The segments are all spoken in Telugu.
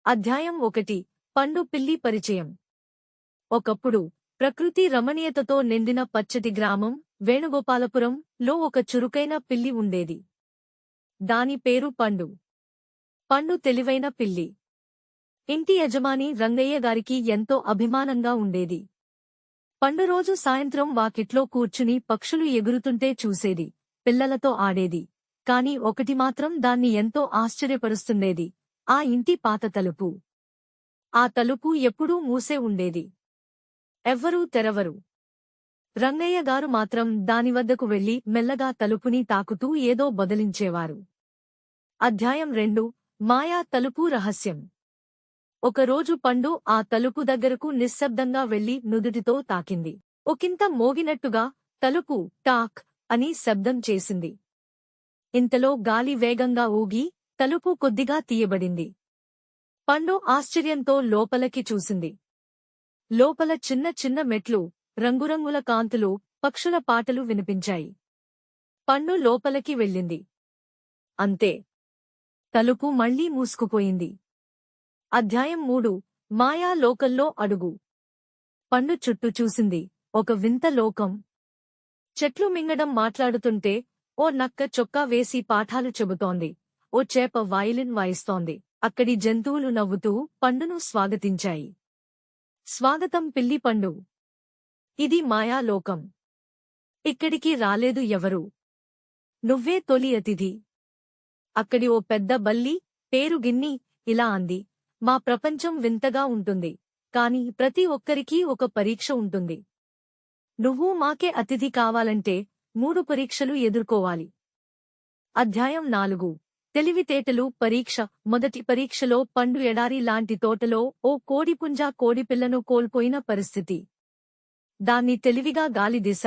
అధ్యాయం 1 పండు పిల్లి పరిచయం. ఒకప్పుడు ప్రకృతి రమణీయతతో నిండిన పచ్చటి గ్రామం వేణుగోపాలపురం లో ఒక చురుకైన పిల్లి ఉండేది. దాని పేరు పండు. పండు తెలివైన పిల్లి. ఇంటి యజమాని రంగయ్య గారికి ఎంతో అభిమానంగా ఉండేది. పండు రోజు సాయంత్రం వాకిట్లో కూర్చుని పక్షులు ఎగురుతుంటే చూసేది, పిల్లలతో ఆడేది. కాని ఒకటి మాత్రం దాన్ని ఎంతో ఆశ్చర్యపరుస్తుండేది: ఆ ఇంటి పాత తలుపు. ఆ తలుపు ఎప్పుడూ మూసే ఉండేది. ఎవ్వరూ తెరవరు. రంగయ్య గారు మాత్రం దానివద్దకు వెళ్లి మెల్లగా తలుపుని తాకుతూ ఏదో బదిలించేవారు. అధ్యాయం 2 మాయా తలుపు రహస్యం. ఒకరోజు పండు ఆ తలుపు దగ్గరకు నిశ్శబ్దంగా వెళ్లి నుదుటితో తాకింది. ఒకింత మోగినట్టుగా తలుపు టాక్ అని శబ్దం చేసింది. ఇంతలో గాలి వేగంగా ఊగి తలుపు కొద్దిగా తీయబడింది. పండు ఆశ్చర్యంతో లోపలికి చూసింది. లోపల చిన్న చిన్న మెట్లు, రంగురంగుల కాంతులు, పక్షుల పాటలు వినిపించాయి. పండు లోపలికి వెళ్ళింది. అంతే, తలుపు మళ్లీ మూసుకుపోయింది. అధ్యాయం 3 మాయా లోకంలో అడుగు. పండు చుట్టూ చూసింది. ఒక వింత లోకం. చెట్లు మింగడం మాట్లాడుతుంటే, ఓ నక్క చొక్కా వేసి పాఠాలు చెబుతోంది, ఓ చేప వయలిన్ వాయిస్తోంది. అక్కడి జంతువులు నవ్వుతూ పండును స్వాగతించాయి. స్వాగతం పిల్లి పండు. ఇది మాయాలోకం. ఇక్కడికి రాలేదు ఎవరు. నువ్వే తొలి అతిథి. అక్కడి ఓ పెద్ద బల్లి, పేరు గిన్ని, ఇలా అంది: మా ప్రపంచం వింతగా ఉంటుంది, కాని ప్రతి ఒక్కరికీ ఒక పరీక్ష ఉంటుంది. నువ్వు మాకే అతిథి కావాలంటే 3 పరీక్షలు ఎదుర్కోవాలి. అధ్యాయం 4 తెలివితేటలు పరీక్ష. మొదటి పరీక్షలో పండు ఎడారి లాంటి తోటలో ఓ కోడిపుంజ కోడిపిల్లను కోల్పోయిన పరిస్థితి. దాన్ని తెలివిగా గాలి దిశ,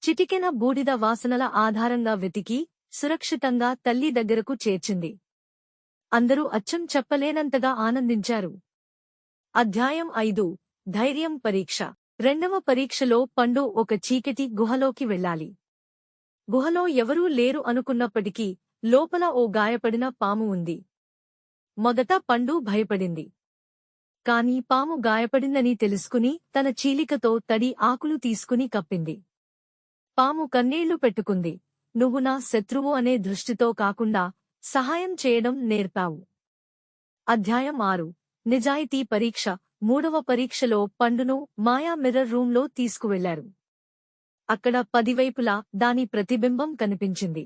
చిటికెన బూడిద వాసనల ఆధారంగా వెతికి సురక్షితంగా తల్లి దగ్గరకు చేర్చింది. అందరూ అచ్చం చెప్పలేనంతగా ఆనందించారు. అధ్యాయం 5 ధైర్యం పరీక్ష. రెండవ పరీక్షలో పండు ఒక చీకటి గుహలోకి వెళ్ళాలి. గుహలో ఎవరూ లేరు అనుకున్నప్పటికీ లోపల ఓ గాయపడిన పాము ఉంది. మొదట పండు భయపడింది. కాని పాము గాయపడిందని తెలుసుకుని తన చీలికతో తడి ఆకులు తీసుకుని కప్పింది. పాము కన్నీళ్లు పెట్టుకుంది. నువ్వు నా శత్రువు అనే దృష్టితో కాకుండా సహాయం చేయడం నేర్పావు. అధ్యాయం 6 నిజాయితీ పరీక్ష. మూడవ పరీక్షలో పండును మాయా మిర్రర్ రూంలో తీసుకువెళ్లారు. అక్కడ 10 వైపులా దాని ప్రతిబింబం కనిపించింది.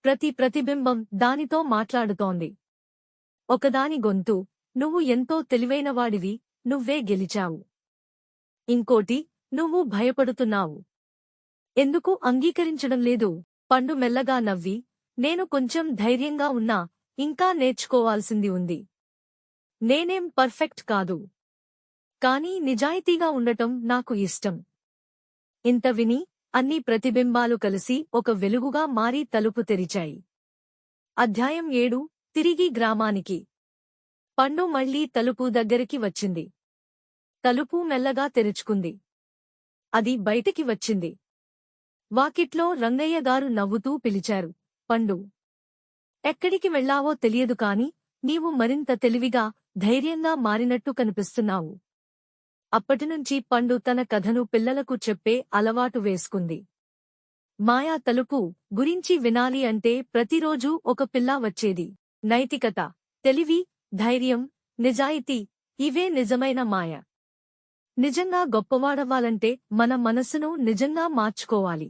ప్రతి ప్రతిబింబం దానితో మాట్లాడుతోంది. ఒకదాని గొంతు: నువ్వు ఎంతో తెలివైనవాడివి, నువ్వే గెలిచావు. ఇంకోటి: నువ్వు భయపడుతున్నావు, ఎందుకు అంగీకరించడం లేదు? పండు మెల్లగా నవ్వి, నేను కొంచెం ధైర్యంగా ఉన్నా, ఇంకా నేర్చుకోవాల్సింది ఉంది. నేనేం పర్ఫెక్ట్ కాదు, కానీ నిజాయితీగా ఉండటం నాకు ఇష్టం. ఇంత విని అన్ని ప్రతిబింబాలు కలిసి ఒక వెలుగుగా మారి తలుపు తెరిచాయి. అధ్యాయం 7 తిరిగి గ్రామానికి. పండు మళ్లీ తలుపు దగ్గరికి వచ్చింది. తలుపు మెల్లగా తెరుచుకుంది. అది బయటికి వచ్చింది. వాకిట్లో రంగయ్య గారు నవ్వుతూ పిలిచారు: పండు, ఎక్కడికి వెళ్లావో తెలియదు కాని నీవు మరింత తెలివిగా, ధైర్యంగా మారినట్టు కనిపిస్తున్నావు. అప్పటినుంచి పండు తన కథను పిల్లలకు చెప్పే అలవాటు వేసుకుంది. మాయా తలుపు గురించి వినాలి అంటే ప్రతిరోజూ ఒక పిల్ల వచ్చేది. నైతికత, తెలివి, ధైర్యం, నిజాయితీ, ఇవే నిజమైన మాయ. నిజంగా గొప్పవాడవ్వాలంటే మన మనసును నిజంగా మార్చుకోవాలి.